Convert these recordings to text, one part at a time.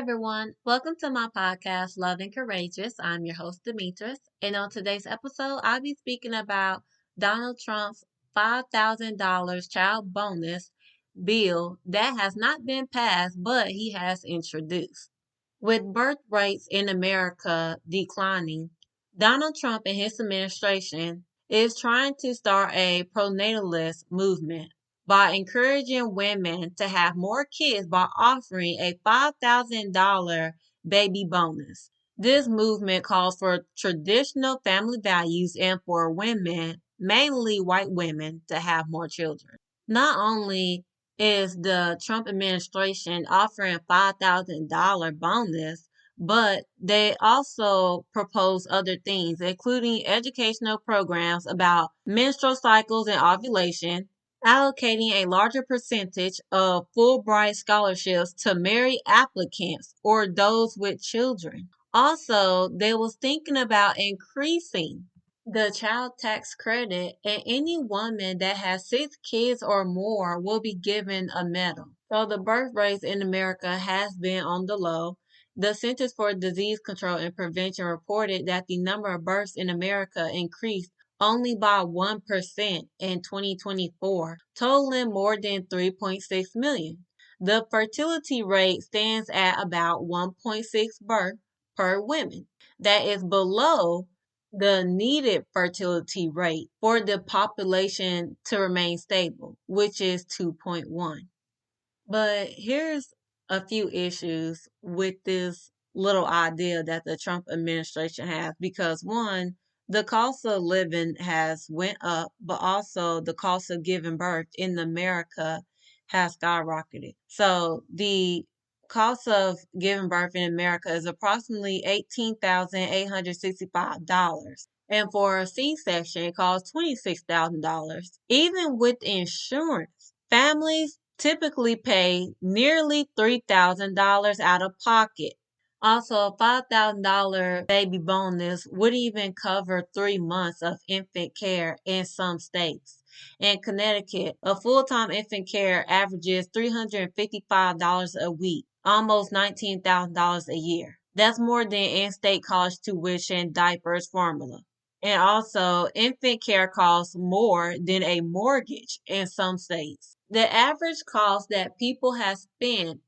everyone. Welcome to my podcast, Love and Courageous. I'm your host, Demetris. And on today's episode, I'll be speaking about Donald Trump's $5,000 child bonus bill that has not been passed, but he has introduced. With birth rates in America declining, Donald Trump and his administration is trying to start a pronatalist movement by encouraging women to have more kids by offering a $5,000 baby bonus. This movement calls for traditional family values and for women, mainly white women, to have more children. Not only is the Trump administration offering $5,000 bonus, but they also propose other things, including educational programs about menstrual cycles and ovulation, allocating a larger percentage of Fulbright scholarships to married applicants or those with children. Also, they was thinking about increasing the child tax credit, and any woman that has 6 kids or more will be given a medal. So the birth rates in America has been on the low. The Centers for Disease Control and Prevention reported that the number of births in America increased only by 1% in 2024, totaling more than 3.6 million. The fertility rate stands at about 1.6 births per woman. That is below the needed fertility rate for the population to remain stable, which is 2.1. But here's a few issues with this little idea that the Trump administration has because one, the cost of living has went up, but also the cost of giving birth in America has skyrocketed. So the cost of giving birth in America is approximately $18,865. And for a C-section, it costs $26,000. Even with insurance, families typically pay nearly $3,000 out of pocket. Also, a $5,000 baby bonus would even cover 3 months of infant care in some states. In Connecticut, a full-time infant care averages $355 a week, almost $19,000 a year. That's more than in-state college tuition, diapers, formula. And also, infant care costs more than a mortgage in some states. The average cost that people have spent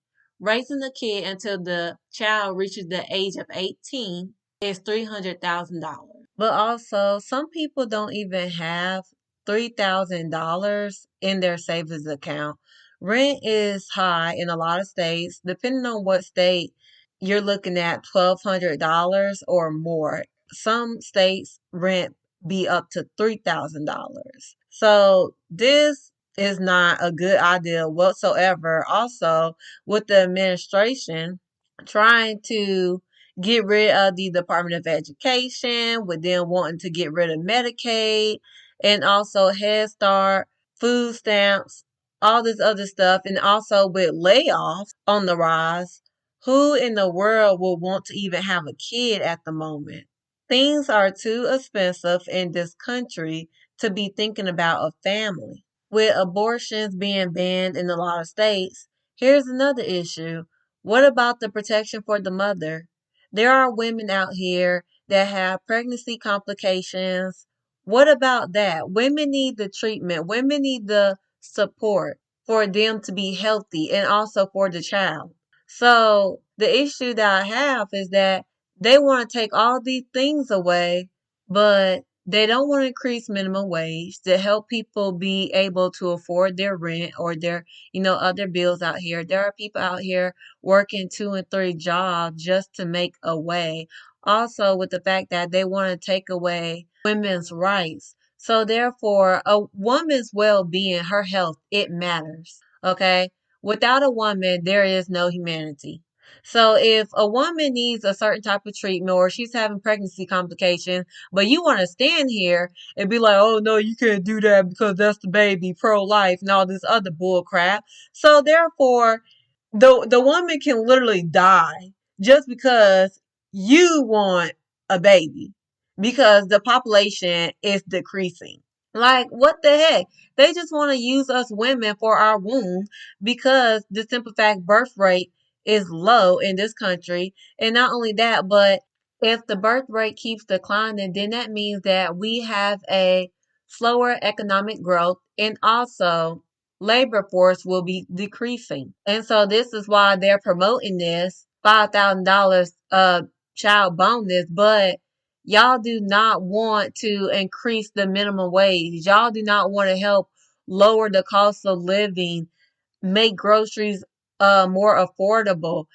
raising a kid until the child reaches the age of 18 is $300,000. But also, some people don't even have $3,000 in their savings account. Rent is high in a lot of states. Depending on what state, you're looking at $1,200 or more. Some states rent be up to $3,000. So this is not a good idea whatsoever. Also, with the administration trying to get rid of the Department of Education, with them wanting to get rid of Medicaid, and also Head Start, food stamps, all this other stuff, and also with layoffs on the rise, who in the world will want to even have a kid at the moment? Things are too expensive in this country to be thinking about a family. With abortions being banned in a lot of states, here's another issue. What about the protection for the mother? There are women out here that have pregnancy complications. What about that? Women need the treatment. Women need the support for them to be healthy and also for the child. So the issue that I have is that they want to take all these things away, but they don't want to increase minimum wage to help people be able to afford their rent or their, other bills out here. There are people out here working 2 and 3 jobs just to make a way. Also, with the fact that they want to take away women's rights. So therefore, a woman's well-being, her health, it matters. Okay? Without a woman, there is no humanity. So if a woman needs a certain type of treatment or she's having pregnancy complications, but you want to stand here and be like, oh no, you can't do that because that's the baby, pro-life, and all this other bull crap. So therefore, the woman can literally die just because you want a baby because the population is decreasing. Like, what the heck? They just want to use us women for our womb because the simple fact birth rate is low in this country. And not only that, but if the birth rate keeps declining, then that means that we have a slower economic growth, and also labor force will be decreasing. And so this is why they're promoting this $5,000 child bonus, but y'all do not want to increase the minimum wage. Y'all do not want to help lower the cost of living, make groceries more affordable.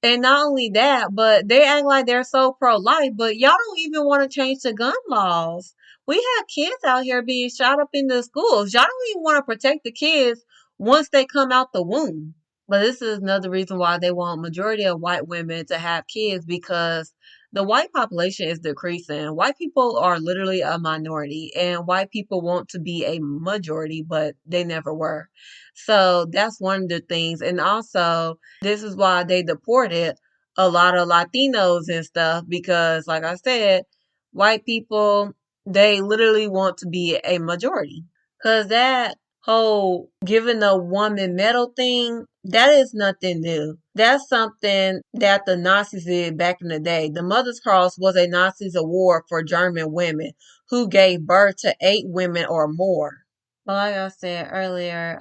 And not only that, but they act like they're so pro-life, but y'all don't even want to change the gun laws. We have kids out here being shot up in the schools. Y'all don't even want to protect the kids once they come out the womb. But this is another reason why they want majority of white women to have kids, because the white population is decreasing. White people are literally a minority, and white people want to be a majority, but they never were. So that's one of the things. And also, this is why they deported a lot of Latinos and stuff, because, like I said, white people, they literally want to be a majority. Because that whole giving a woman medal thing, that is nothing new. That's something that the Nazis did back in the day. The Mother's Cross was a Nazis award for German women who gave birth to 8 women or more. But like I said earlier,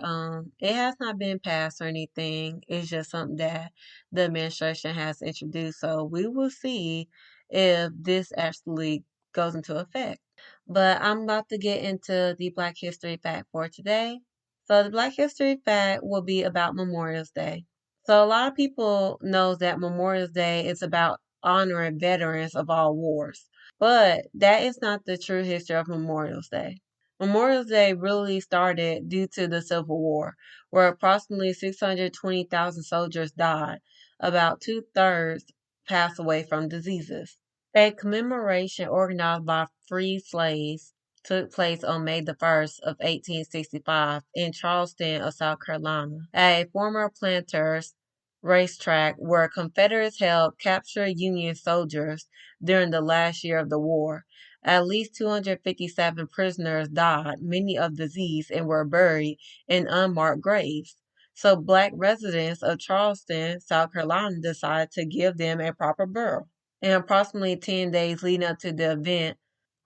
it has not been passed or anything. It's just something that the administration has introduced. So we will see if this actually goes into effect. But I'm about to get into the Black History Fact for today. So the Black History Fact will be about Memorial's Day. So a lot of people knows that Memorial's Day is about honoring veterans of all wars. But that is not the true history of Memorial's Day. Memorial Day really started due to the Civil War, where approximately 620,000 soldiers died. About two-thirds passed away from diseases. A commemoration organized by free slaves took place on May the 1st of 1865 in Charleston of South Carolina, at a former planters' racetrack where Confederates helped capture Union soldiers during the last year of the war. At least 257 prisoners died, many of disease, and were buried in unmarked graves. So black residents of Charleston, South Carolina decided to give them a proper burial. In approximately 10 days leading up to the event,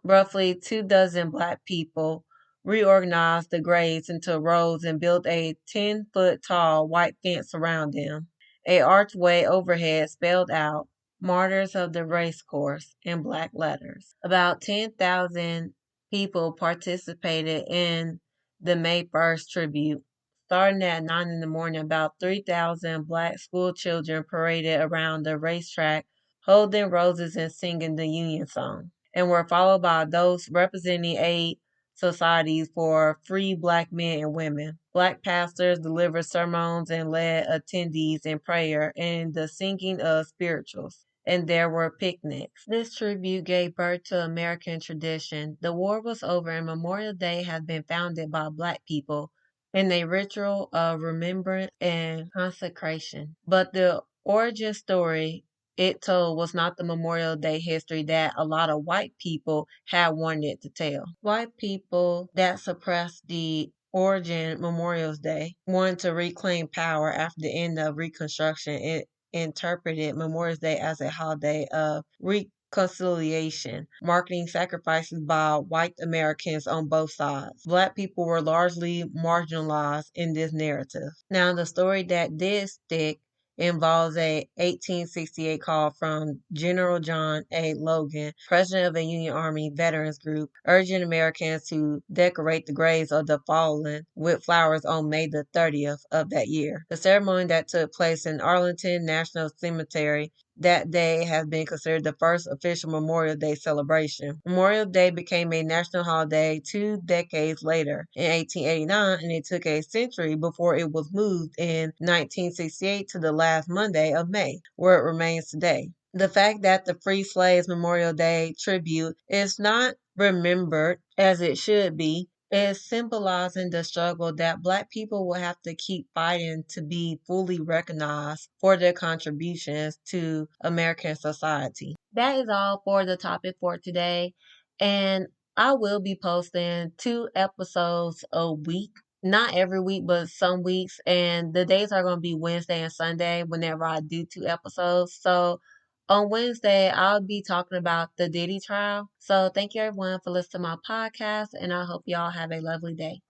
roughly 24 black people reorganized the graves into rows and built a 10-foot tall white fence around them. A archway overhead spelled out "Martyrs of the Racecourse" in black letters. About 10,000 people participated in the May 1st tribute. Starting at 9 in the morning, about 3,000 black school children paraded around the racetrack, holding roses and singing the Union song, and were followed by those representing aid societies for free black men and women. Black pastors delivered sermons and led attendees in prayer and the singing of spirituals. And there were picnics. This tribute gave birth to American tradition. The war was over, and Memorial Day has been founded by black people in a ritual of remembrance and consecration. But the origin story it told was not the Memorial Day history that a lot of white people had wanted it to tell. White people that suppressed the origin Memorial Day wanted to reclaim power after the end of Reconstruction. It interpreted Memorial Day as a holiday of reconciliation, marking sacrifices by white Americans on both sides. Black people were largely marginalized in this narrative. Now, the story that did stick involves a 1868 call from General John A. Logan, president of a Union Army veterans group, urging Americans to decorate the graves of the fallen with flowers on May the 30th of that year. The ceremony that took place in Arlington National Cemetery that day has been considered the first official Memorial Day celebration. Memorial Day became a national holiday 2 decades later in 1889, and it took a century before it was moved in 1968 to the last Monday of May, where it remains today. The fact that the Free Slaves Memorial Day tribute is not remembered as it should be is symbolizing the struggle that black people will have to keep fighting to be fully recognized for their contributions to American society. That is all for the topic for today, and I will be posting 2 episodes a week. Not every week, but some weeks. And the days are going to be Wednesday and Sunday whenever I do 2 episodes. So on Wednesday, I'll be talking about the Diddy trial. So thank you everyone for listening to my podcast, and I hope y'all have a lovely day.